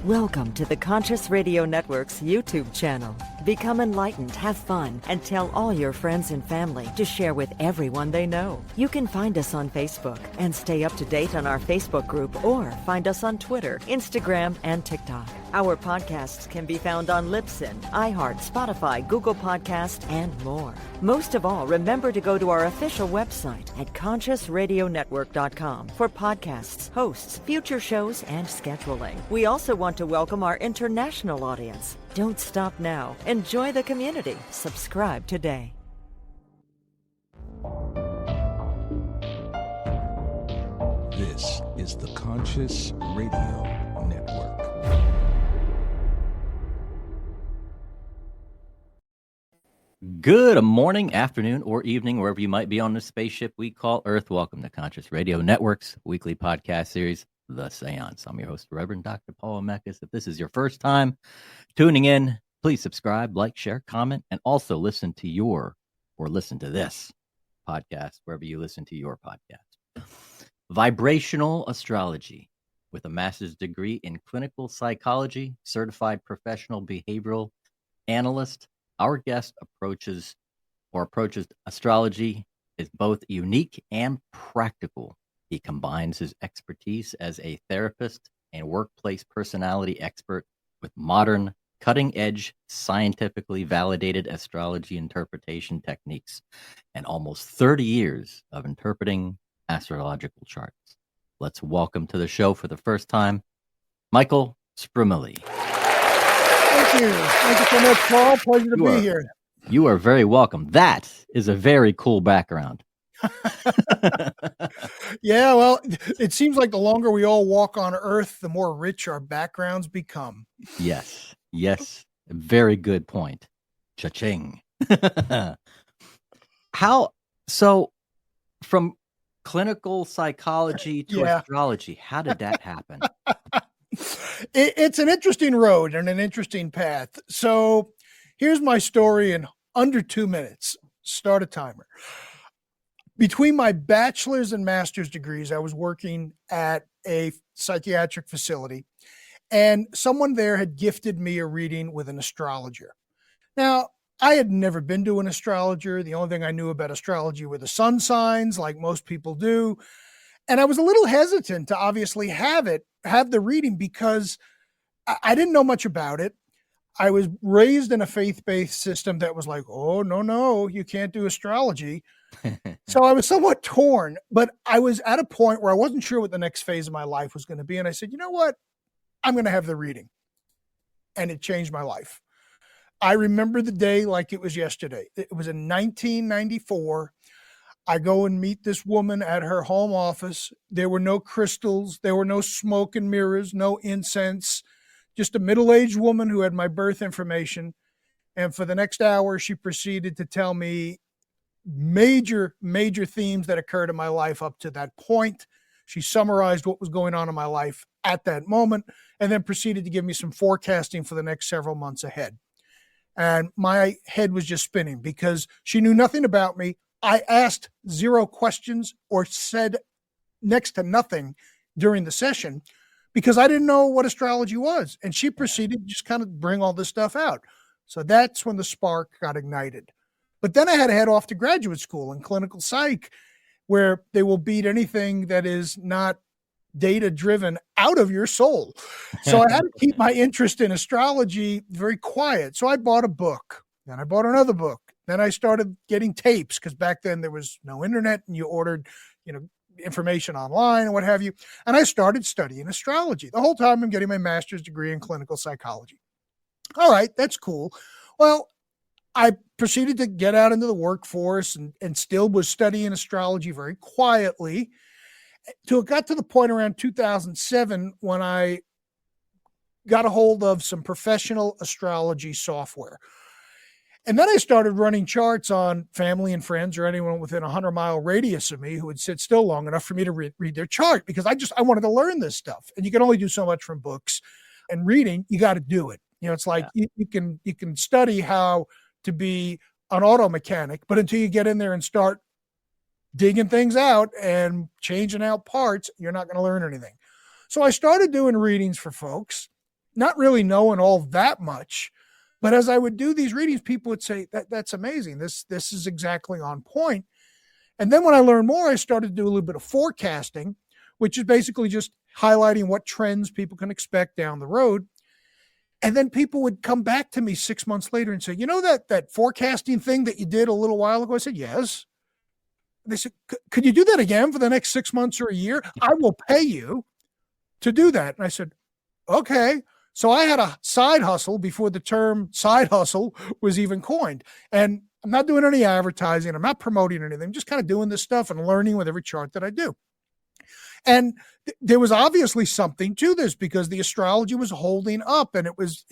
Welcome to the Conscious Radio Network's YouTube channel. Become enlightened, have fun, and tell all your friends and family to share with everyone they know. You can find us on Facebook and stay up to date on our Facebook group, or find us on Twitter, Instagram, and TikTok. Our podcasts can be found on Libsyn, iHeart, Spotify, Google Podcast, and more. Most of all, remember to go to our official website at consciousradionetwork.com for podcasts, hosts, future shows, and scheduling. We also want to welcome our international audience. Don't stop now. Enjoy the community. Subscribe today. This is the Conscious Radio Network. Good morning, afternoon, or evening, wherever you might be on the spaceship we call Earth. Welcome to Conscious Radio Network's weekly podcast series, The Seance. I'm your host, Reverend Dr. Paul Mekas. If this is your first time tuning in, please subscribe, like, share, comment, and also listen to this podcast wherever you listen to your podcast. Vibrational Astrology, with a master's degree in clinical psychology, certified professional behavioral analyst. Our guest approaches astrology is both unique and practical. He combines his expertise as a therapist and workplace personality expert with modern, cutting-edge, scientifically validated astrology interpretation techniques and almost 30 years of interpreting astrological charts. Let's welcome to the show for the first time, Michael Spremulli. Thank you. Thank you so much, Paul. Pleasure to be here. You are very welcome. That is a very cool background. Yeah, well, it seems like the longer we all walk on Earth, the more rich our backgrounds become. Yes. Very good point. Cha-ching. So from clinical psychology to astrology, how did that happen? It's an interesting road and an interesting path. So here's my story in under 2 minutes. Start a timer. Between my bachelor's and master's degrees, I was working at a psychiatric facility, and someone there had gifted me a reading with an astrologer. Now, I had never been to an astrologer. The only thing I knew about astrology were the sun signs, like most people do. And I was a little hesitant to obviously have the reading because I didn't know much about it. I was raised in a faith-based system that was like, oh, no, you can't do astrology. So I was somewhat torn, but I was at a point where I wasn't sure what the next phase of my life was going to be. And I said, you know what? I'm going to have the reading. And it changed my life. I remember the day like it was yesterday. It was in 1994. I go and meet this woman at her home office. There were no crystals. There were no smoke and mirrors, no incense, just a middle-aged woman who had my birth information. And for the next hour, she proceeded to tell me major themes that occurred in my life up to that point. She summarized what was going on in my life at that moment and then proceeded to give me some forecasting for the next several months ahead. And my head was just spinning because she knew nothing about me. I asked 0 questions or said next to nothing during the session because I didn't know what astrology was. And she proceeded to just kind of bring all this stuff out. So that's when the spark got ignited. But then I had to head off to graduate school in clinical psych, where they will beat anything that is not data-driven out of your soul. So I had to keep my interest in astrology very quiet. So I bought a book. Then I bought another book. Then I started getting tapes because back then there was no internet and you ordered, information online and what have you. And I started studying astrology. The whole time I'm getting my master's degree in clinical psychology. All right, that's cool. Well, I proceeded to get out into the workforce and still was studying astrology very quietly till it got to the point around 2007 when I got a hold of some professional astrology software. And then I started running charts on family and friends or anyone within a 100-mile radius of me who would sit still long enough for me to read their chart because I wanted to learn this stuff. And you can only do so much from books and reading. You got to do it. It's like you can study how to be an auto mechanic, but until you get in there and start digging things out and changing out parts, you're not going to learn anything. So I started doing readings for folks. not really knowing all that much. But as I would do these readings, people would say, that's amazing. This is exactly on point. And then when I learned more, I started to do a little bit of forecasting, which is basically just highlighting what trends people can expect down the road. And then people would come back to me 6 months later and say, you know, that forecasting thing that you did a little while ago? I said, yes. They said, could you do that again for the next 6 months or a year? I will pay you to do that. And I said, okay. So I had a side hustle before the term side hustle was even coined. And I'm not doing any advertising. I'm not promoting anything. I'm just kind of doing this stuff and learning with every chart that I do. And there was obviously something to this because the astrology was holding up, and it was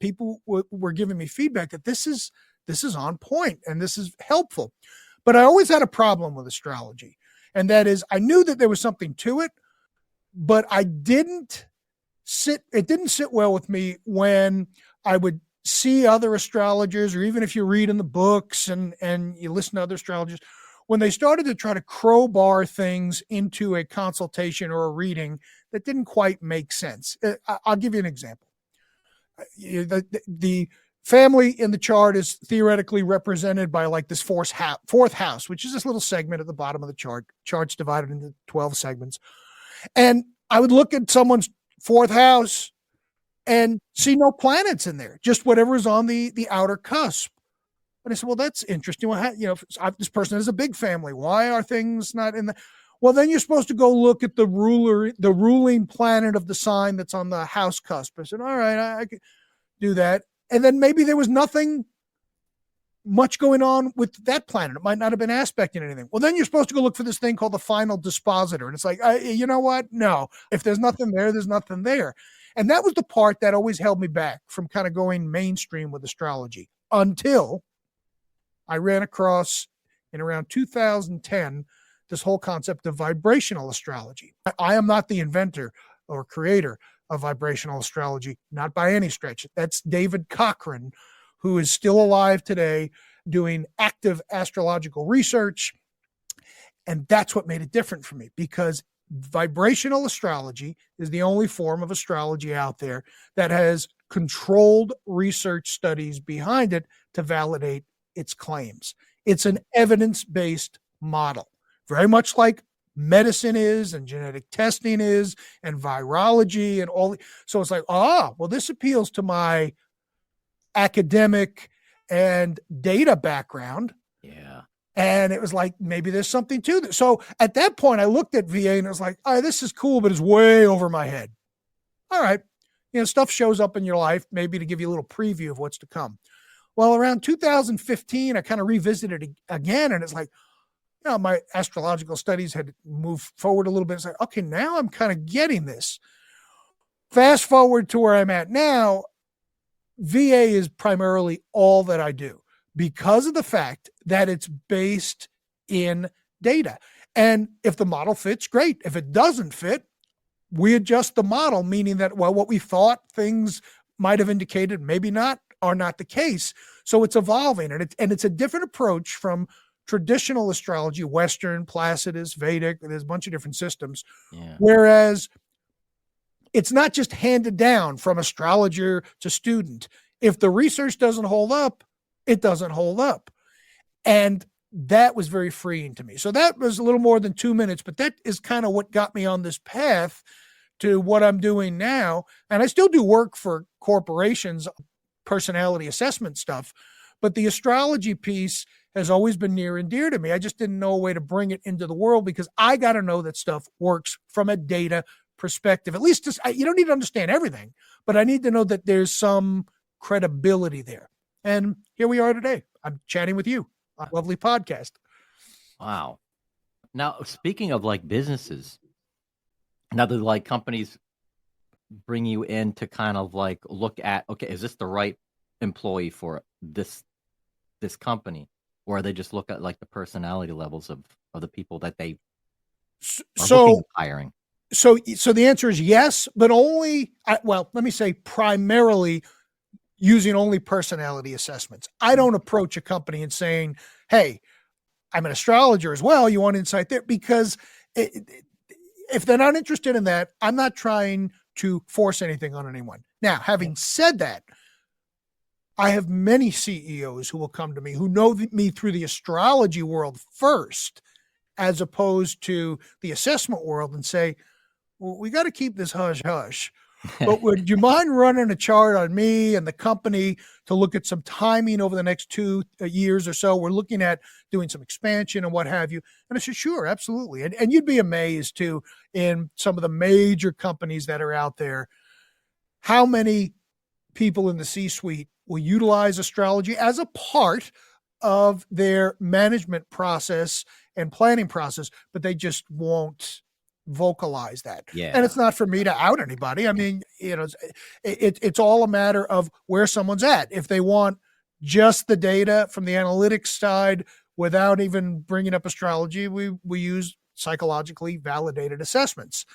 people were giving me feedback that this is on point and this is helpful. But I always had a problem with astrology. And that is, I knew that there was something to it, but it didn't sit well with me when I would see other astrologers, or even if you read in the books and you listen to other astrologers, when they started to try to crowbar things into a consultation or a reading that didn't quite make sense. I'll give you an example. The family in the chart is theoretically represented by like this fourth house, which is this little segment at the bottom of the chart. Chart's divided into 12 segments. And I would look at someone's fourth house and see no planets in there, just whatever's on the outer cusp. And I said, well, that's interesting. Well, this person has a big family. Why are things not in the? Well, then you're supposed to go look at the ruling planet of the sign that's on the house cusp. I said, all right, I could do that. And then maybe there was nothing much going on with that planet. It might not have been aspecting anything. Well, then you're supposed to go look for this thing called the final dispositor. And it's like, you know what? No, if there's nothing there, there's nothing there. And that was the part that always held me back from kind of going mainstream with astrology until I ran across in around 2010, this whole concept of vibrational astrology. I am not the inventor or creator of vibrational astrology, not by any stretch. That's David Cochran, who is still alive today doing active astrological research. And that's what made it different for me, because vibrational astrology is the only form of astrology out there that has controlled research studies behind it to validate its claims. It's an evidence-based model, very much like medicine is and genetic testing is and virology and all. So it's like, well, this appeals to my academic and data background. Yeah. And it was like, maybe there's something to this. So at that point, I looked at VA and I was like, all right, this is cool, but it's way over my head. All right. Stuff shows up in your life, maybe to give you a little preview of what's to come. Well, around 2015, I kind of revisited it again. And it's like, my astrological studies had moved forward a little bit. It's like, okay, now I'm kind of getting this. Fast forward to where I'm at now, VA is primarily all that I do because of the fact that it's based in data. And if the model fits, great. If it doesn't fit, we adjust the model, meaning that, well, what we thought things might have indicated, maybe not, are not the case. So it's evolving, and it's a different approach from traditional astrology, Western, Placidus, Vedic. There's a bunch of different systems. Yeah. Whereas it's not just handed down from astrologer to student. If the research doesn't hold up, it doesn't hold up. And that was very freeing to me. So that was a little more than 2 minutes, but that is kind of what got me on this path to what I'm doing now. And I still do work for corporations, personality assessment stuff, but the astrology piece has always been near and dear to me. I just didn't know a way to bring it into the world because I got to know that stuff works from a data perspective. At least you don't need to understand everything, but I need to know that there's some credibility there. And here we are today. I'm chatting with you on a lovely podcast. Wow. Now, speaking of like businesses, now that like companies bring you in to kind of like look at, okay, is this the right employee for this company? Or they just look at like the personality levels of the people that they are hiring? So the answer is yes, but only, let me say primarily using only personality assessments. I don't approach a company and saying, hey, I'm an astrologer as well. You want insight there? Because if they're not interested in that, I'm not trying to force anything on anyone. Now, having said that, I have many CEOs who will come to me who know me through the astrology world first, as opposed to the assessment world, and say, well, we got to keep this hush hush. But would you mind running a chart on me and the company to look at some timing over the next 2 years or so? We're looking at doing some expansion and what have you. And I said, sure, absolutely. And you'd be amazed too, in some of the major companies that are out there, how many people in the C-suite will utilize astrology as a part of their management process and planning process, but they just won't vocalize that. Yeah. And it's not for me to out anybody. I mean, it's all a matter of where someone's at. If they want just the data from the analytics side without even bringing up astrology, we use psychologically validated assessments.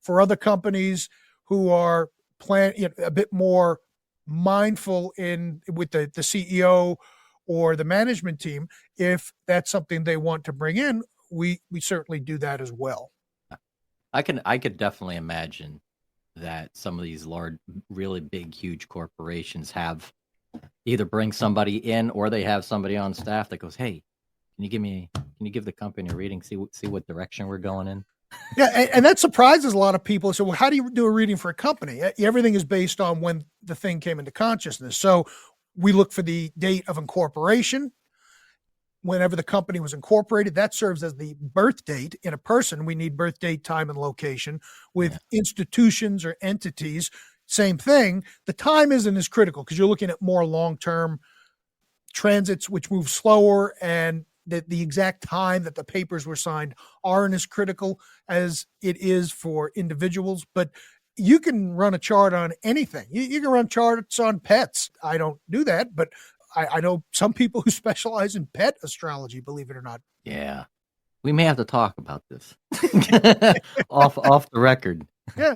For other companies who are a bit more mindful with the CEO or the management team, if that's something they want to bring in, we certainly do that as well. I could definitely imagine that some of these large, really big, huge corporations have either bring somebody in or they have somebody on staff that goes, "Hey, can you give the company a reading, see what direction we're going in?" Yeah, and that surprises a lot of people. So, well, how do you do a reading for a company? Everything is based on when the thing came into consciousness. So we look for the date of incorporation. Whenever the company was incorporated, that serves as the birth date. In a person, we need birth date, time, and location. With institutions or entities, same thing. The time isn't as critical because you're looking at more long-term transits, which move slower, and that the exact time that the papers were signed aren't as critical as it is for individuals. But you can run a chart on anything. You can run charts on pets. I don't do that, but I know some people who specialize in pet astrology, believe it or not. Yeah. We may have to talk about this off the record. Yeah.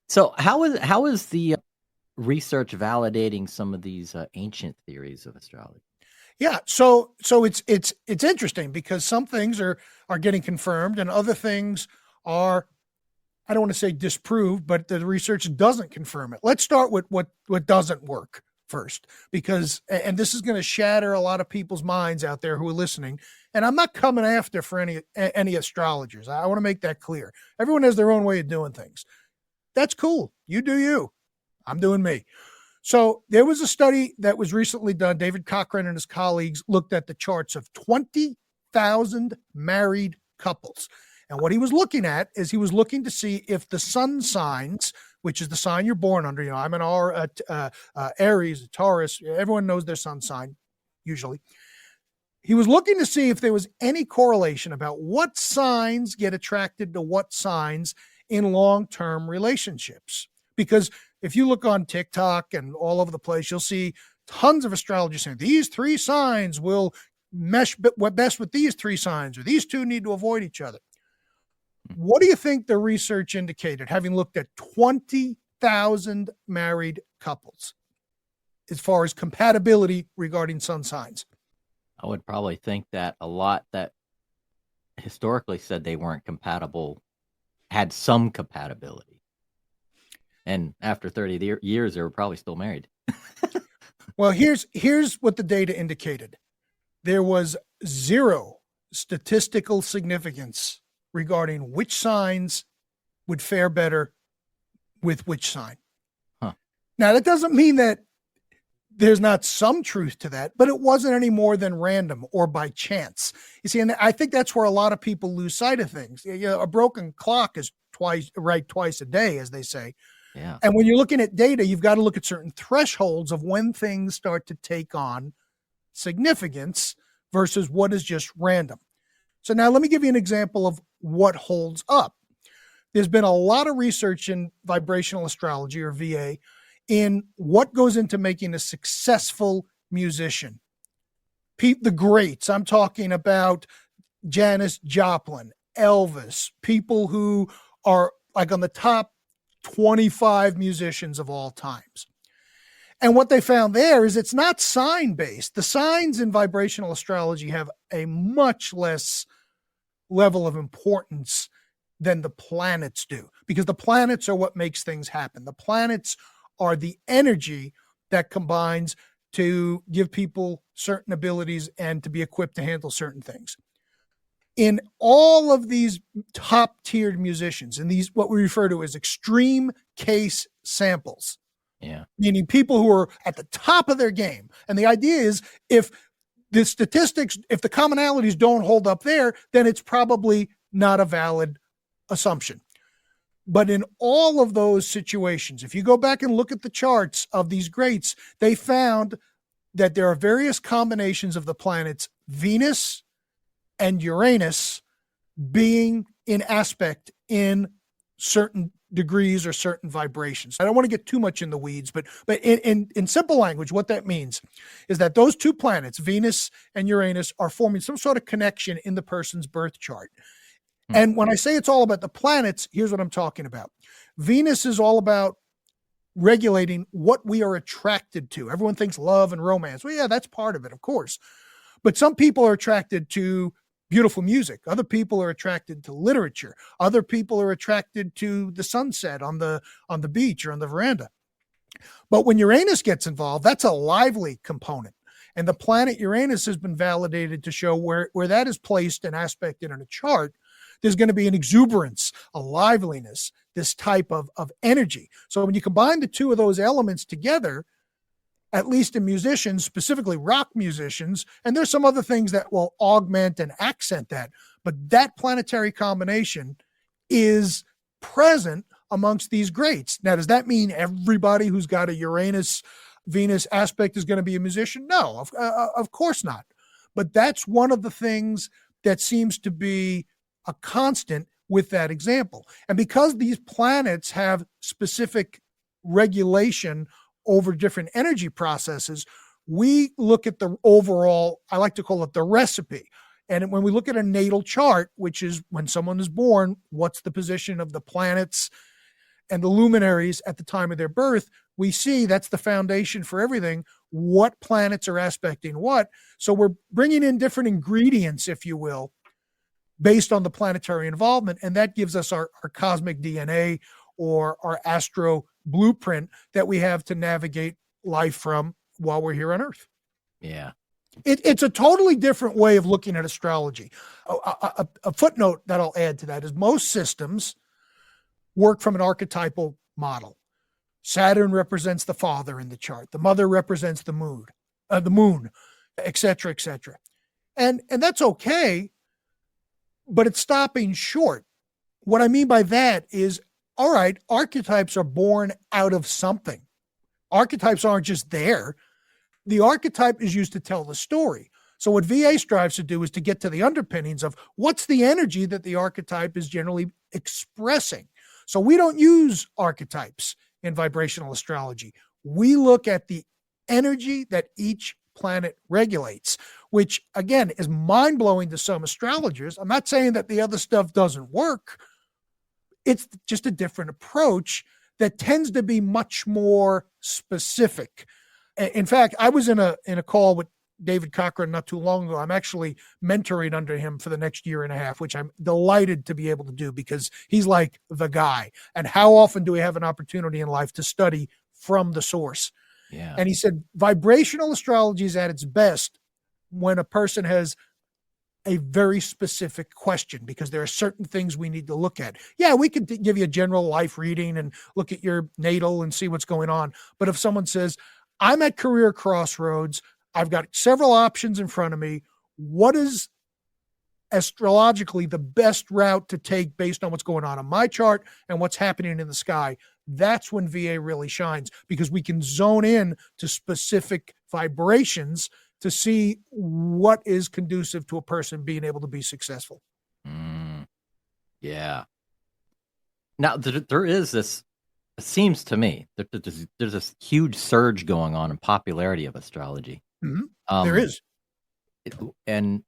So how is the research validating some of these ancient theories of astrology? Yeah. So it's interesting because some things are getting confirmed and other things are, I don't want to say disproved, but the research doesn't confirm it. Let's start with what doesn't work first, because, and this is going to shatter a lot of people's minds out there who are listening. And I'm not coming after for any astrologers. I want to make that clear. Everyone has their own way of doing things. That's cool. You do you. I'm doing me. So there was a study that was recently done. David Cochran and his colleagues looked at the charts of 20,000 married couples. And what he was looking at is he was looking to see if the sun signs, which is the sign you're born under. I'm an Aries, a Taurus. Everyone knows their sun sign, usually. He was looking to see if there was any correlation about what signs get attracted to what signs in long-term relationships. Because if you look on TikTok and all over the place, you'll see tons of astrologers saying these 3 signs will mesh best with these 3 signs, or these 2 need to avoid each other. What do you think the research indicated, having looked at 20,000 married couples, as far as compatibility regarding sun signs? I would probably think that a lot that historically said they weren't compatible had some compatibility. And after 30 years, they were probably still married. Well, here's what the data indicated. There was 0 statistical significance regarding which signs would fare better with which sign. Huh. Now, that doesn't mean that there's not some truth to that, but it wasn't any more than random or by chance. You see, and I think that's where a lot of people lose sight of things. A broken clock is right twice a day, as they say. Yeah. And when you're looking at data, you've got to look at certain thresholds of when things start to take on significance versus what is just random. So now let me give you an example of what holds up. There's been a lot of research in vibrational astrology, or VA, in what goes into making a successful musician. The greats, I'm talking about Janis Joplin, Elvis, people who are like on the top 25 musicians of all times. And what they found there is it's not sign-based. The signs in vibrational astrology have a much less level of importance than the planets do, because the planets are what makes things happen. The planets are the energy that combines to give people certain abilities and to be equipped to handle certain things. In all of these top-tiered musicians, and these what we refer to as extreme case samples, meaning people who are at the top of their game. And the idea is if the statistics, if the commonalities don't hold up there, then it's probably not a valid assumption. But in all of those situations, if you go back and look at the charts of these greats, they found that there are various combinations of the planets Venus and Uranus being in aspect in certain degrees or certain vibrations. I don't want to get too much in the weeds, but in simple language, what that means is that those two planets, Venus and Uranus, are forming some sort of connection in the person's birth chart. And when I say it's all about the planets, here's what I'm talking about. Venus is all about regulating what we are attracted to. Everyone thinks love and romance. Well, yeah, that's part of it, of course. But some people are attracted to beautiful music. Other people are attracted to literature. Other people are attracted to the sunset on the beach or on the veranda. But when Uranus gets involved, that's a lively component. And the planet Uranus has been validated to show where that is placed and aspected in a chart, there's going to be an exuberance, a liveliness, this type of energy. So when you combine the two of those elements together, at least in musicians, specifically rock musicians, and there's some other things that will augment and accent that, but that planetary combination is present amongst these greats. Now, does that mean everybody who's got a Uranus-Venus aspect is going to be a musician? No, of course not. But that's one of the things that seems to be a constant with that example. And because these planets have specific regulation over different energy processes, we look at the overall, I like to call it the recipe. And when we look at a natal chart, which is when someone is born, what's the position of the planets and the luminaries at the time of their birth, we see that's the foundation for everything. What planets are aspecting what. So we're bringing in different ingredients, if you will, based on the planetary involvement. And that gives us our cosmic DNA or our astro blueprint that we have to navigate life from while we're here on Earth. Yeah. It's a totally different way of looking at astrology. A footnote that I'll add to that is most systems work from an archetypal model. Saturn represents the father in the chart. The mother represents the moon, et cetera, et cetera. And that's okay, but it's stopping short. What I mean by that is, all right, archetypes are born out of something. Archetypes aren't just there. The archetype is used to tell the story. So what VA strives to do is to get to the underpinnings of what's the energy that the archetype is generally expressing. So we don't use archetypes in vibrational astrology. We look at the energy that each planet regulates, which again is mind-blowing to some astrologers. I'm not saying that the other stuff doesn't work. It's just a different approach that tends to be much more specific. In fact, I was in a call with David Cochran not too long ago. I'm actually mentoring under him for the next year and a half, which I'm delighted to be able to do because he's like the guy. And how often do we have an opportunity in life to study from the source? Yeah. And he said, vibrational astrology is at its best when a person has a very specific question, because there are certain things we need to look at. Yeah, we could give you a general life reading and look at your natal and see what's going on. But if someone says, I'm at career crossroads, I've got several options in front of me, what is astrologically the best route to take based on what's going on my chart and what's happening in the sky? That's when VA really shines, because we can zone in to specific vibrations to see what is conducive to a person being able to be successful. Yeah. Now, there is this, it seems to me, that there's this huge surge going on in popularity of astrology. Mm-hmm. There is. And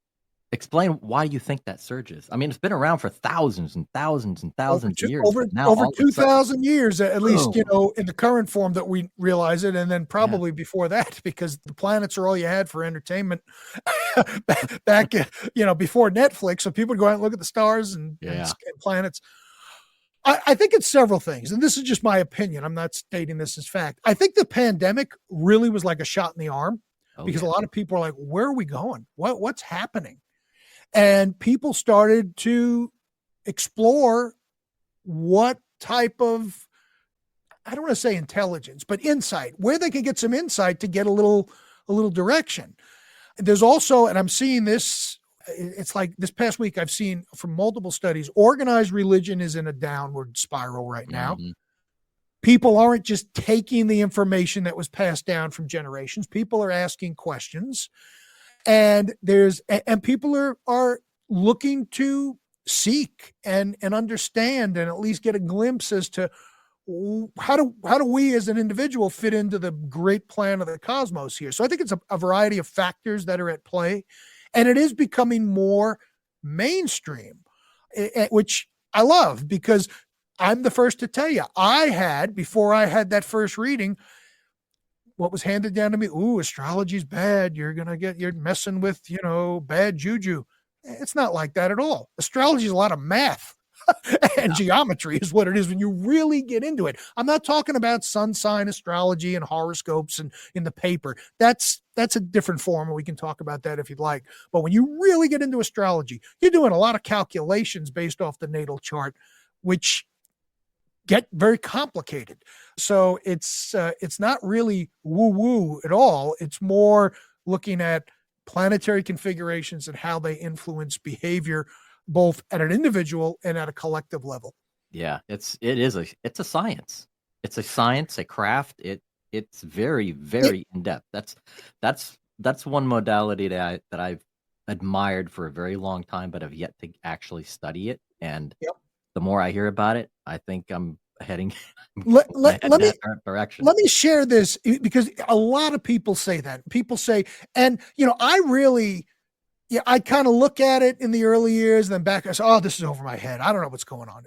explain why you think that surge is. I mean, it's been around for thousands and thousands and thousands of years. Over 2,000 years, at least, in the current form that we realize it, and then probably before that, because the planets are all you had for entertainment back before Netflix. So people would go out and look at the stars and planets. I think it's several things, and this is just my opinion. I'm not stating this as fact. I think the pandemic really was like a shot in the arm because a lot of people are like, where are we going? What's happening? And people started to explore what type of, I don't want to say intelligence, but insight, where they can get some insight to get a little direction. There's also, and I'm seeing this, it's like this past week, I've seen from multiple studies, organized religion is in a downward spiral right now. Mm-hmm. People aren't just taking the information that was passed down from generations. People are asking questions, and people are looking to seek and understand and at least get a glimpse as to how do we as an individual fit into the great plan of the cosmos here. So I think it's a variety of factors that are at play, and it is becoming more mainstream, which I love, because I'm the first to tell you, before I had that first reading, what was handed down to me, astrology's bad. You're messing with, bad juju. It's not like that at all. Astrology is a lot of math and geometry is what it is when you really get into it. I'm not talking about sun sign astrology and horoscopes and in the paper. That's a different form, and we can talk about that if you'd like. But when you really get into astrology, you're doing a lot of calculations based off the natal chart, which get very complicated. So it's not really woo-woo at all. It's more looking at planetary configurations and how they influence behavior, both at an individual and at a collective level. Yeah, it's a science. It's a science, a craft. It's very, very in depth. That's one modality that I've admired for a very long time, but have yet to actually study it. And the more I hear about it, I think I'm heading let in that direction. Let me share this, because a lot of people say that. People say, and I kind of look at it in the early years, and then back, I say, this is over my head. I don't know what's going on.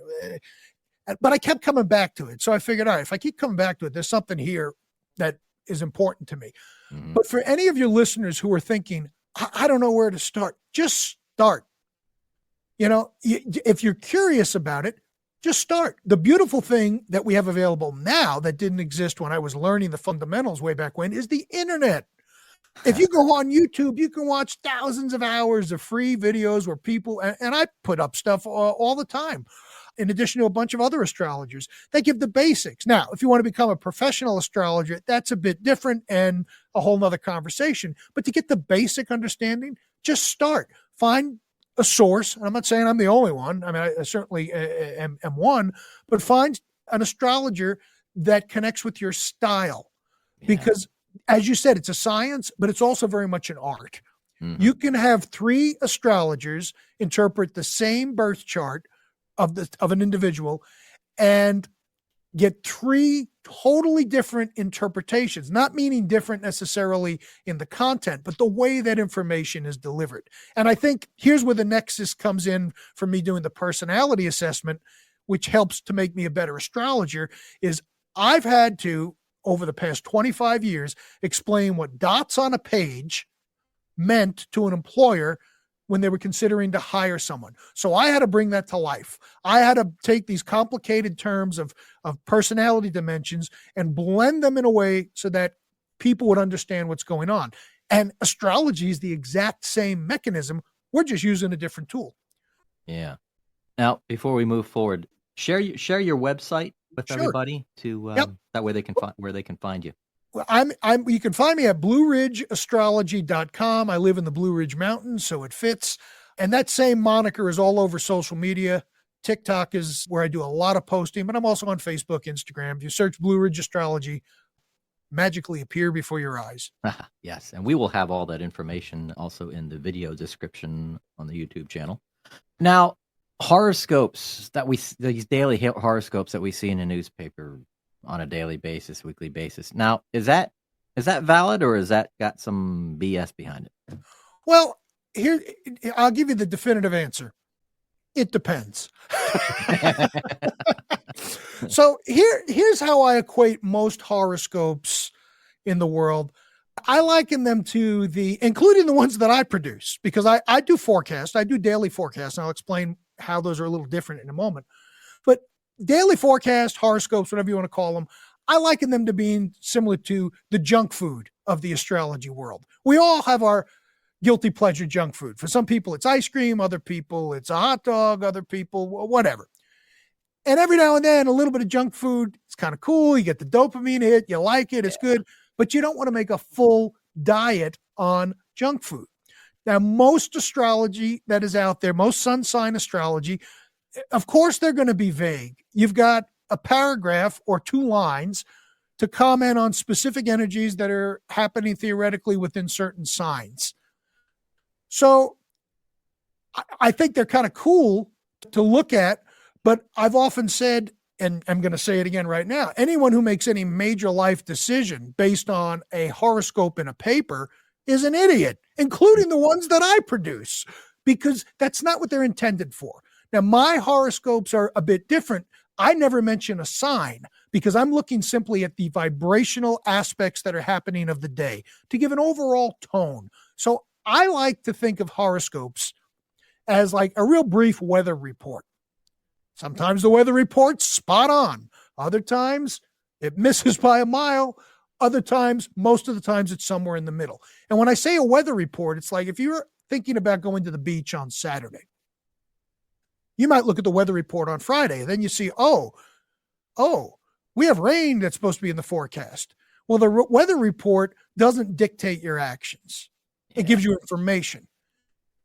But I kept coming back to it. So I figured, all right, if I keep coming back to it, there's something here that is important to me. Mm-hmm. But for any of your listeners who are thinking, I don't know where to start, just start. If you're curious about it, just start. The beautiful thing that we have available now that didn't exist when I was learning the fundamentals way back when is the internet. If you go on YouTube, you can watch thousands of hours of free videos where people, and I put up stuff all the time, in addition to a bunch of other astrologers, they give the basics. Now, if you want to become a professional astrologer, that's a bit different and a whole nother conversation. But to get the basic understanding, just start. Find a source. And I'm not saying I'm the only one. I mean, I certainly am one, but find an astrologer that connects with your style. Yeah. Because as you said, it's a science, but it's also very much an art. Mm-hmm. You can have 3 astrologers interpret the same birth chart of an individual and get 3 totally different interpretations, not meaning different necessarily in the content, but the way that information is delivered. And I think here's where the nexus comes in for me doing the personality assessment, which helps to make me a better astrologer, is I've had to, over the past 25 years, explain what dots on a page meant to an employer when they were considering to hire someone. So I had to bring that to life. I had to take these complicated terms of personality dimensions and blend them in a way so that people would understand what's going on. And astrology is the exact same mechanism. We're just using a different tool. Yeah. Now, before we move forward, share your website with everybody to that way they can find where they can find you. Well, you can find me at blueridgeastrology.com. I live in the Blue Ridge Mountains, so it fits. And that same moniker is all over social media. TikTok is where I do a lot of posting, but I'm also on Facebook, Instagram. If you search Blue Ridge Astrology, magically appear before your eyes. Yes, and we will have all that information also in the video description on the YouTube channel. Now, horoscopes these daily horoscopes that we see in the newspaper on a daily basis, weekly basis. Now, is that valid, or is that got some BS behind it? Well, here, I'll give you the definitive answer. It depends. So here's how I equate most horoscopes in the world. I liken them to including the ones that I produce, because I do forecasts. I do daily forecasts, and I'll explain how those are a little different in a moment. But daily forecast, horoscopes, whatever you want to call them, I liken them to being similar to the junk food of the astrology world. We all have our guilty pleasure junk food. For some people, it's ice cream. Other people, it's a hot dog. Other people, whatever. And every now and then, a little bit of junk food, it's kind of cool. You get the dopamine hit. You like it. It's good. But you don't want to make a full diet on junk food. Now, most astrology that is out there, most sun sign astrology, of course, they're going to be vague. You've got a paragraph or 2 lines to comment on specific energies that are happening theoretically within certain signs. So I think they're kind of cool to look at, but I've often said, and I'm going to say it again right now, anyone who makes any major life decision based on a horoscope in a paper is an idiot, including the ones that I produce, because that's not what they're intended for. Now, my horoscopes are a bit different. I never mention a sign because I'm looking simply at the vibrational aspects that are happening of the day to give an overall tone. So I like to think of horoscopes as like a real brief weather report. Sometimes the weather report's spot on. Other times it misses by a mile. Other times, most of the times, it's somewhere in the middle. And when I say a weather report, it's like if you're thinking about going to the beach on Saturday, you might look at the weather report on Friday. Then you see, oh, we have rain that's supposed to be in the forecast. Well, the weather report doesn't dictate your actions. It gives you information.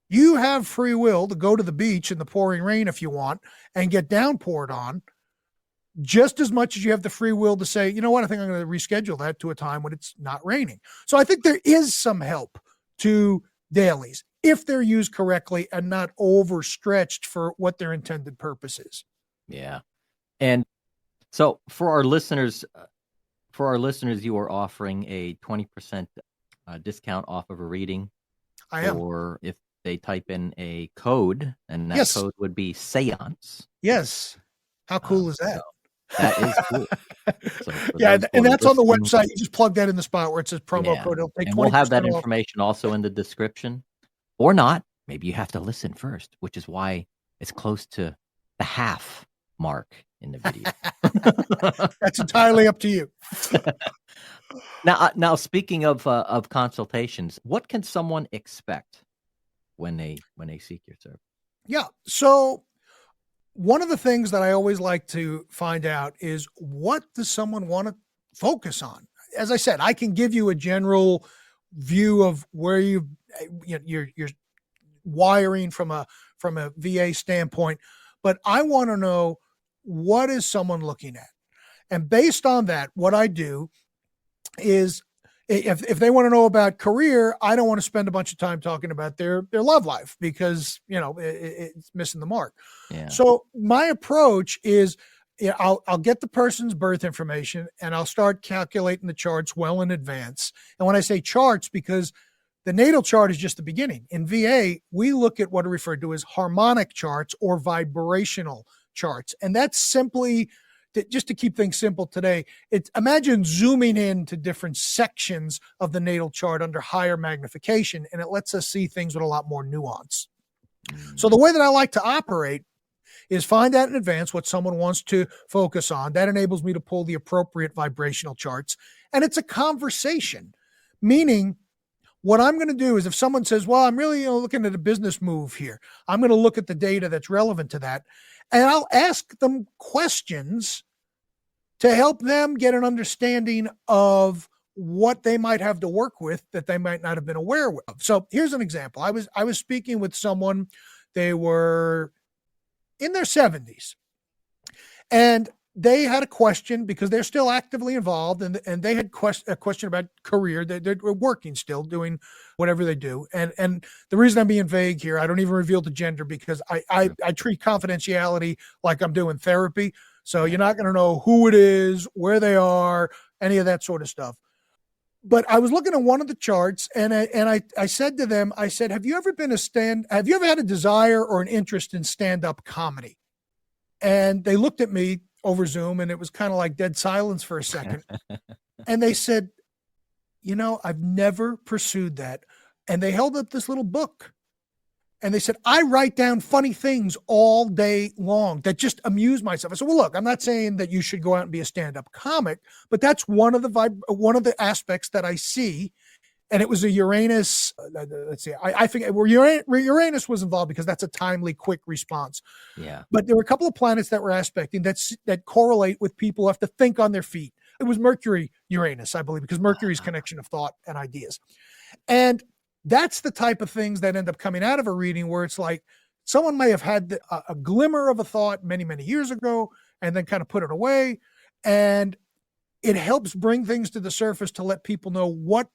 You have free will to go to the beach in the pouring rain if you want and get downpoured on, just as much as you have the free will to say, you know what, I think I'm going to reschedule that to a time when it's not raining. So I think there is some help to dailies if they're used correctly and not overstretched for what their intended purpose is. Yeah. And so for our listeners, you are offering a 20% discount off of a reading. I am. Or if they type in a code, and that code would be seance. Yes. How cool is that? So that is cool. So and that's on the website. You just plug that in the spot where it says promo code. It'll take 20% we'll have that off. information also in the description, or not. Maybe you have to listen first, which is why it's close to the half mark in the video. That's entirely up to you. Now, speaking of consultations, what can someone expect when they seek your service? Yeah. So one of the things that I always like to find out is, what does someone want to focus on? As I said, I can give you a general view of where you're wiring from a VA standpoint, but I want to know, what is someone looking at? And based on that, what I do is, if they want to know about career, I don't want to spend a bunch of time talking about their love life because, it's missing the mark. Yeah. So my approach is, I'll get the person's birth information and I'll start calculating the charts well in advance. And when I say charts, because the natal chart is just the beginning. In VA, we look at what are referred to as harmonic charts or vibrational charts. And that's simply, just to keep things simple today, imagine zooming in to different sections of the natal chart under higher magnification, and it lets us see things with a lot more nuance. So the way that I like to operate is find out in advance what someone wants to focus on. That enables me to pull the appropriate vibrational charts. And it's a conversation, meaning what I'm going to do is, if someone says, well, I'm really looking at a business move here, I'm going to look at the data that's relevant to that. And I'll ask them questions to help them get an understanding of what they might have to work with that they might not have been aware of. So here's an example. I was speaking with someone. They were in their 70s, and they had a question because they're still actively involved, and they had a question about career. They're working still, doing whatever they do. And the reason I'm being vague here, I don't even reveal the gender because I treat confidentiality like I'm doing therapy. So you're not going to know who it is, where they are, any of that sort of stuff. But I was looking at one of the charts, and I said to them, I said, have you ever had a desire or an interest in stand-up comedy? And they looked at me over Zoom, and it was kind of like dead silence for a second. And they said, I've never pursued that. And they held up this little book. And they said, I write down funny things all day long that just amuse myself. I said, well, look, I'm not saying that you should go out and be a stand-up comic, but that's one of the aspects that I see. And it was a Uranus. Let's see, I think where Uranus was involved because that's a timely, quick response. Yeah. But there were a couple of planets that were aspecting that correlate with people who have to think on their feet. It was Mercury, Uranus, I believe, because Mercury's connection of thought and ideas. And that's the type of things that end up coming out of a reading where it's like someone may have had a glimmer of a thought many, many years ago and then kind of put it away. And it helps bring things to the surface to let people know what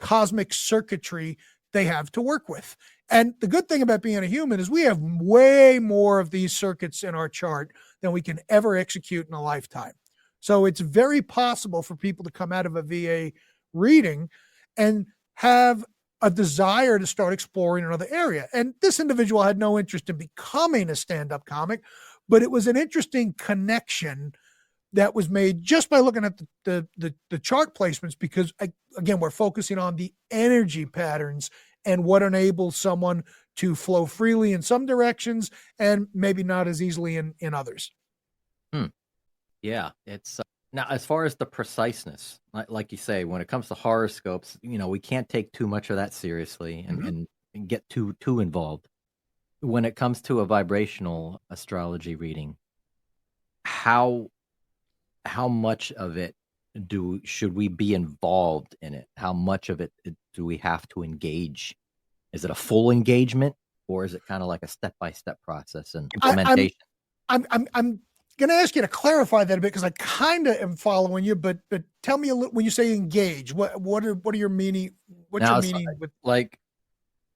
cosmic circuitry they have to work with. And the good thing about being a human is we have way more of these circuits in our chart than we can ever execute in a lifetime. So it's very possible for people to come out of a VA reading and have a desire to start exploring another area. And this individual had no interest in becoming a stand-up comic, but it was an interesting connection that was made just by looking at the chart placements, because again, we're focusing on the energy patterns and what enables someone to flow freely in some directions and maybe not as easily in others. Yeah, it's now as far as the preciseness, like you say, when it comes to horoscopes, we can't take too much of that seriously and get too involved. When it comes to a vibrational astrology reading, how much of it should we be involved in it? How much of it do we have to engage? Is it a full engagement, or is it kind of like a step-by-step process and implementation? I'm going to ask you to clarify that a bit, because I kind of am following you, but tell me a little, when you say engage, what are your meaning? What's your meaning with like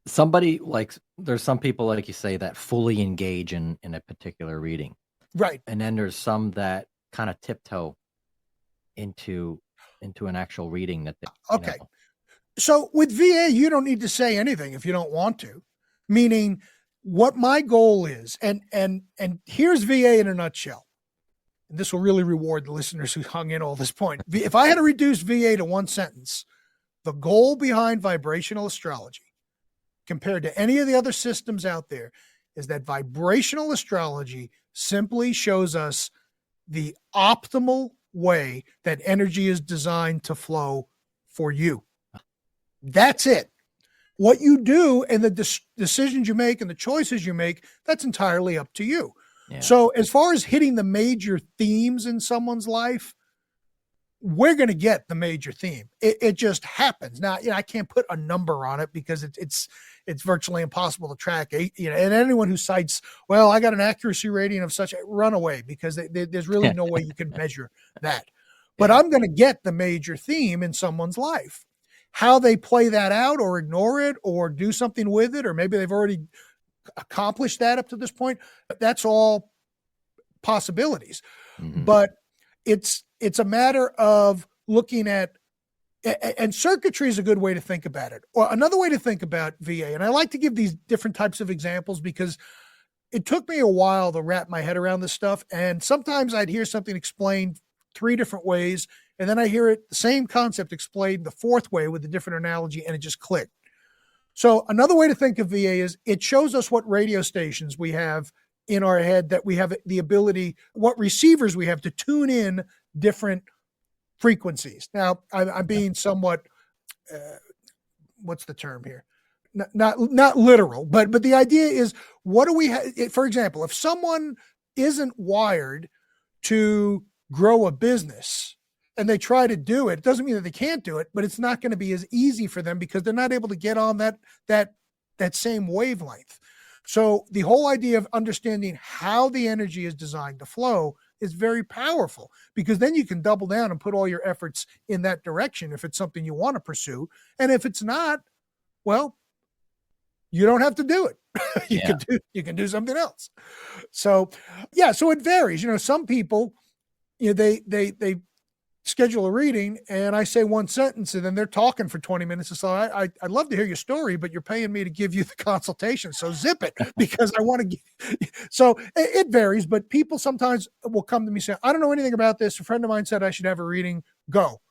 somebody, like there's some people, like you say, that fully engage in a particular reading, right? And then there's some that kind of tiptoe into an actual reading that they, okay. So with VA, you don't need to say anything if you don't want to, meaning what my goal is, and here's VA in a nutshell. And this will really reward the listeners who hung in all this point. If I had to reduce VA to one sentence, the goal behind vibrational astrology compared to any of the other systems out there is that vibrational astrology simply shows us the optimal way that energy is designed to flow for you. That's it. What you do and the decisions you make and the choices you make, that's entirely up to you. Yeah. So as far as hitting the major themes in someone's life, we're going to get the major theme. It just happens. Now, I can't put a number on it because it's virtually impossible to track. And anyone who cites, well, I got an accuracy rating of such, run away, because there's really no way you can measure that. But I'm going to get the major theme in someone's life. How they play that out or ignore it or do something with it, or maybe they've already accomplished that up to this point, that's all possibilities. But it's a matter of looking at, and circuitry is a good way to think about it. Or another way to think about VA, and I like to give these different types of examples because it took me a while to wrap my head around this stuff. And sometimes I'd hear something explained 3 different ways, and then I hear it, the same concept explained the 4th way with a different analogy, and it just clicked. So another way to think of VA is it shows us what radio stations we have in our head, that we have the ability, what receivers we have to tune in different frequencies. Now, I'm being somewhat, what's the term here? Not literal, but the idea is, what do we have? For example, if someone isn't wired to grow a business and they try to do it, it doesn't mean that they can't do it, but it's not going to be as easy for them because they're not able to get on that same wavelength. So the whole idea of understanding how the energy is designed to flow is very powerful, because then you can double down and put all your efforts in that direction if it's something you want to pursue. And if it's not, well, you don't have to do it. You can do something else. So so it varies. Some people, they schedule a reading and I say one sentence and then they're talking for 20 minutes. And so I'd love to hear your story, but you're paying me to give you the consultation. So zip it, because I want to so it varies, but people sometimes will come to me saying, I don't know anything about this. A friend of mine said I should have a reading. Go.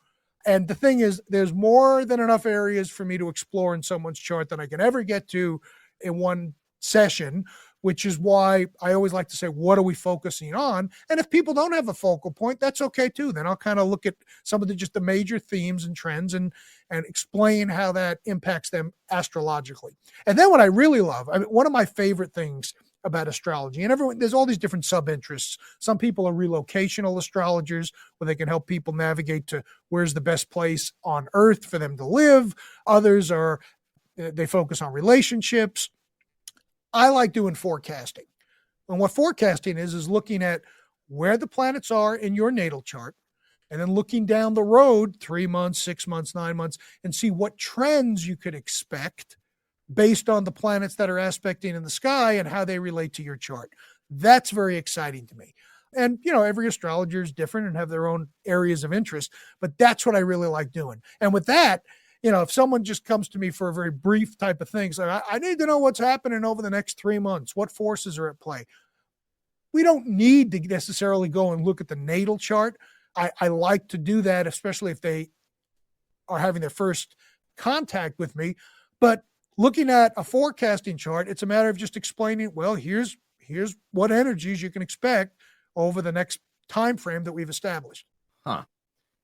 And the thing is, there's more than enough areas for me to explore in someone's chart than I can ever get to in one session, which is why I always like to say, what are we focusing on? And if people don't have a focal point, that's okay too. Then I'll kind of look at some of the major themes and trends and explain how that impacts them astrologically. And then what I really love, one of my favorite things about astrology, and there's all these different sub-interests. Some people are relocational astrologers, where they can help people navigate to where's the best place on earth for them to live. Others they focus on relationships. I like doing forecasting. And what forecasting is looking at where the planets are in your natal chart, and then looking down the road 3 months, 6 months, 9 months, and see what trends you could expect based on the planets that are aspecting in the sky and how they relate to your chart. That's very exciting to me. And, every astrologer is different and have their own areas of interest, but that's what I really like doing. And with that, if someone just comes to me for a very brief type of thing, so I need to know what's happening over the next 3 months, what forces are at play. We don't need to necessarily go and look at the natal chart. I like to do that, especially if they are having their first contact with me. But looking at a forecasting chart, it's a matter of just explaining, well, here's what energies you can expect over the next time frame that we've established. Huh.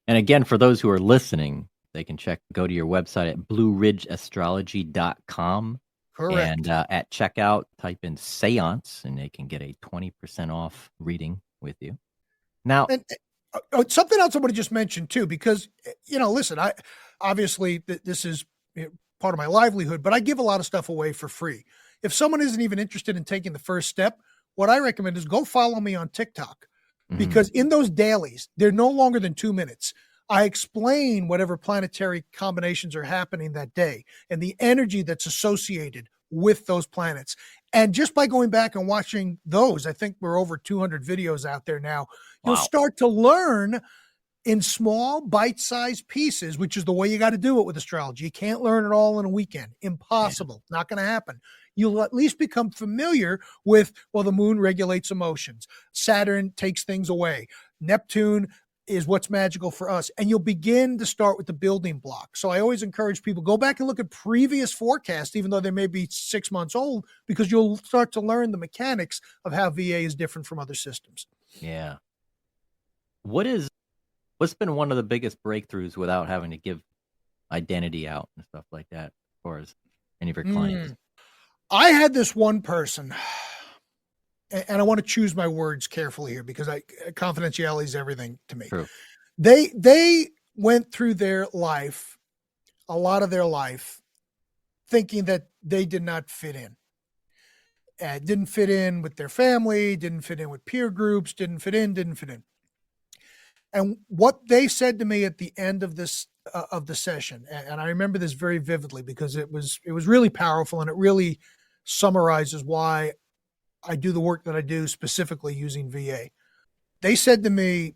And again, for those who are listening, they can go to your website at blueridgeastrology.com. Correct. And at checkout, type in seance, and they can get a 20% off reading with you. Now, and something else somebody just mentioned too, because, listen, obviously this is part of my livelihood, but I give a lot of stuff away for free. If someone isn't even interested in taking the first step, what I recommend is go follow me on TikTok, because in those dailies, they're no longer than 2 minutes. I explain whatever planetary combinations are happening that day and the energy that's associated with those planets. And just by going back and watching those, I think we're over 200 videos out there now. You'll start to learn in small bite-sized pieces, which is the way you got to do it with astrology. You can't learn it all in a weekend. Impossible. Yeah. Not going to happen. You'll at least become familiar with, well, the moon regulates emotions. Saturn takes things away. Neptune is what's magical for us. And you'll begin to start with the building block. So I always encourage people, go back and look at previous forecasts, even though they may be 6 months old, because you'll start to learn the mechanics of how VA is different from other systems. Yeah. What's been one of the biggest breakthroughs without having to give identity out and stuff like that, as far as any of your clients? I had this one person, and I want to choose my words carefully here, because confidentiality is everything to me. True. They went through a lot of their life, thinking that they did not fit in. Didn't fit in with their family, didn't fit in with peer groups, didn't fit in. And what they said to me at the end of this of the session, and I remember this very vividly because it was really powerful, and it really summarizes why I do the work that I do, specifically using VA. They said to me,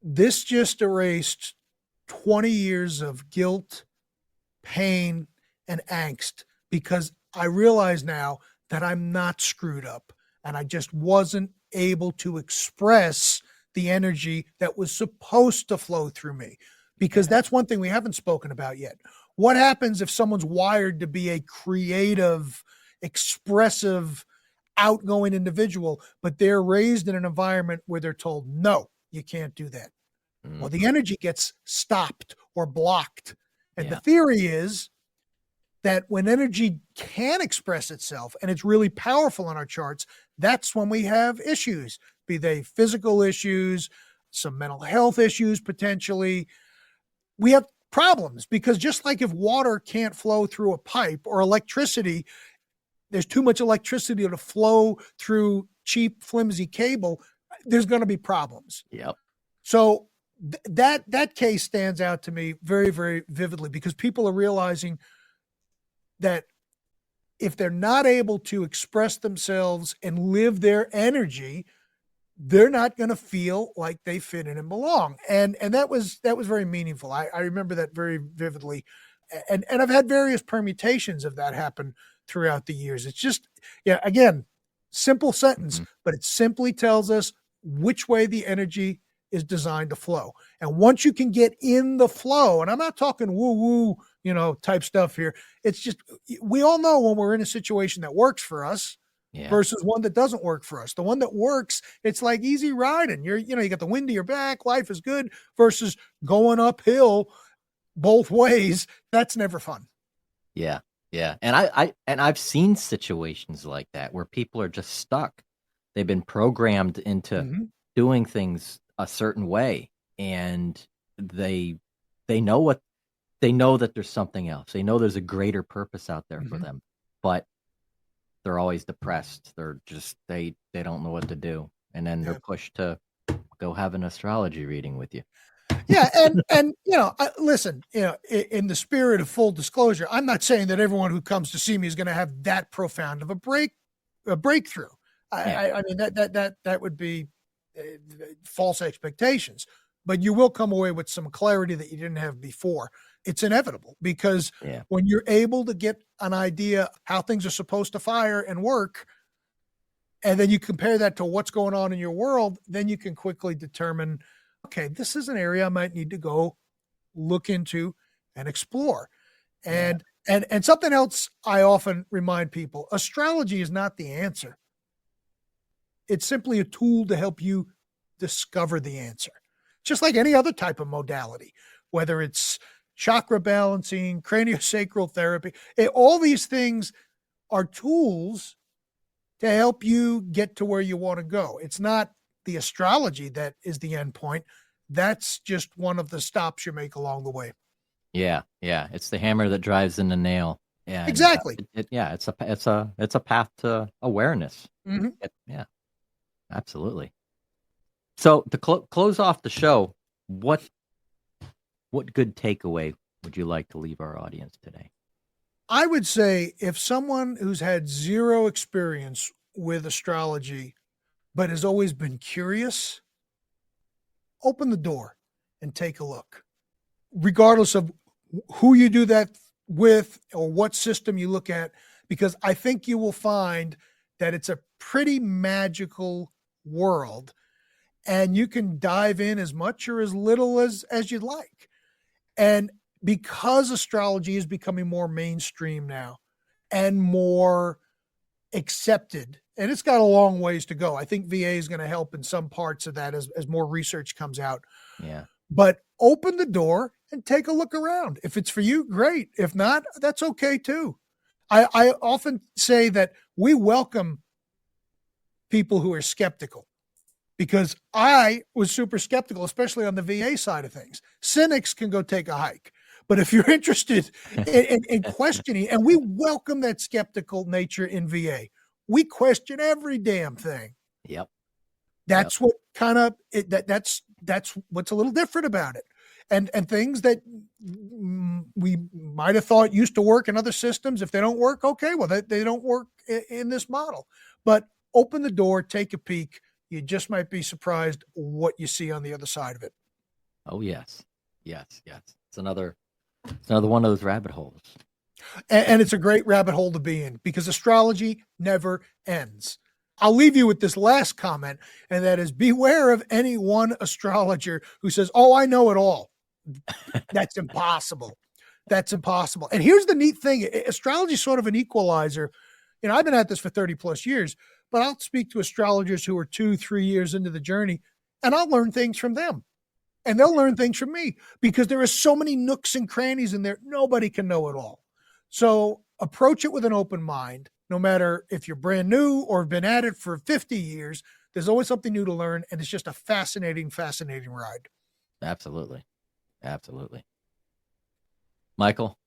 this just erased 20 years of guilt, pain, and angst, because I realize now that I'm not screwed up, and I just wasn't able to express the energy that was supposed to flow through me, because that's one thing we haven't spoken about yet. What happens if someone's wired to be a creative, expressive, outgoing individual, but they're raised in an environment where they're told, no, you can't do that? Well, the energy gets stopped or blocked. And the theory is that when energy can express itself, and it's really powerful on our charts, that's when we have issues, be they physical issues, some mental health issues, potentially. We have problems, because just like if water can't flow through a pipe, or electricity, there's too much electricity to flow through cheap, flimsy cable, there's going to be problems. Yep. So that case stands out to me very, very vividly, because people are realizing that if they're not able to express themselves and live their energy, they're not going to feel like they fit in and belong. And that was very meaningful. I remember that very vividly. And I've had various permutations of that happen throughout the years. It's just, again, simple sentence, but it simply tells us which way the energy is designed to flow. And once you can get in the flow, and I'm not talking woo-woo, type stuff here. It's just, we all know when we're in a situation that works for us versus one that doesn't work for us. The one that works, it's like easy riding. You got the wind to your back, life is good, versus going uphill both ways. That's never fun. Yeah. Yeah. And I've seen situations like that where people are just stuck. They've been programmed into doing things a certain way, and they know that there's something else. They know there's a greater purpose out there for them, but they're always depressed. They're just, they don't know what to do. And then they're pushed to go have an astrology reading with you. Yeah. And listen, in the spirit of full disclosure, I'm not saying that everyone who comes to see me is going to have that profound of a breakthrough. I mean, that would be false expectations, but you will come away with some clarity that you didn't have before. It's inevitable, because when you're able to get an idea how things are supposed to fire and work, and then you compare that to what's going on in your world, then you can quickly determine, okay, this is an area I might need to go look into and explore. And something else I often remind people, astrology is not the answer. It's simply a tool to help you discover the answer. Just like any other type of modality, whether it's chakra balancing, craniosacral therapy, all these things are tools to help you get to where you want to go. It's not the astrology that is the end point. That's just one of the stops you make along the way. Yeah. Yeah. It's the hammer that drives in the nail. And, exactly. It's a path to awareness. Yeah, absolutely. So to close off the show, what good takeaway would you like to leave our audience today? I would say, if someone who's had zero experience with astrology, but has always been curious, open the door and take a look, regardless of who you do that with or what system you look at, because I think you will find that it's a pretty magical world, and you can dive in as much or as little as you'd like. And because astrology is becoming more mainstream now and more accepted, and it's got a long ways to go. I think VA is going to help in some parts of that as more research comes out. Yeah. But open the door and take a look around. If it's for you, great. If not, that's okay too. I often say that we welcome people who are skeptical, because I was super skeptical, especially on the VA side of things. Cynics can go take a hike. But if you're interested in questioning, and we welcome that skeptical nature in VA, we question every damn thing. Yep. That's what kind of that's what's a little different about it. And things that we might have thought used to work in other systems, if they don't work, okay, well, they don't work in this model. But open the door, take a peek. You just might be surprised what you see on the other side of it. Oh, yes. Yes. It's another one of those rabbit holes. And it's a great rabbit hole to be in, because astrology never ends. I'll leave you with this last comment, and that is, beware of any one astrologer who says, oh, I know it all. That's impossible. That's impossible. And here's the neat thing. Astrology is sort of an equalizer. I've been at this for 30 plus years, but I'll speak to astrologers who are 2-3 years into the journey, and I'll learn things from them. And they'll learn things from me, because there are so many nooks and crannies in there. Nobody can know it all. So approach it with an open mind. No matter if you're brand new or have been at it for 50 years, there's always something new to learn. And it's just a fascinating ride. Absolutely. Michael,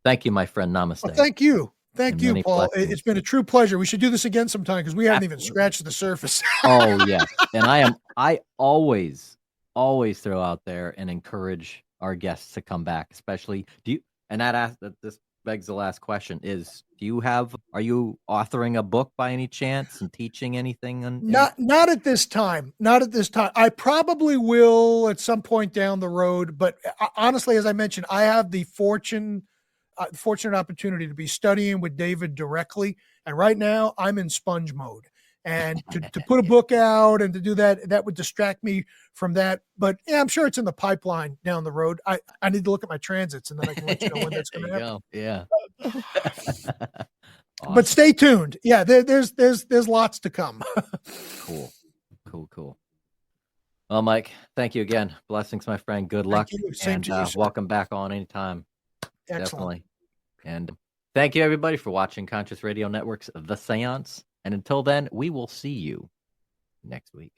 thank you, my friend. Namaste. Well, thank you. Thank you, Paul. Blessings. It's been a true pleasure. We should do this again sometime, because we haven't even scratched the surface. Oh, yes. And I always throw out there and encourage our guests to come back, especially this begs the last question is, are you authoring a book by any chance and teaching anything? Not at this time. I probably will at some point down the road, but honestly, as I mentioned, I have the fortunate opportunity to be studying with David directly. And right now I'm in sponge mode. And to put a book out and to do that would distract me from that. But yeah, I'm sure it's in the pipeline down the road. I need to look at my transits, and then I can let you know when that's going to happen. Yeah. Awesome. But stay tuned. Yeah, there's lots to come. Cool. Well, Mike, thank you again. Blessings, my friend. Good luck. Same to you, sir. Welcome back on anytime. Excellent. Definitely. And thank you, everybody, for watching Conscious Radio Network's The Seance. And until then, we will see you next week.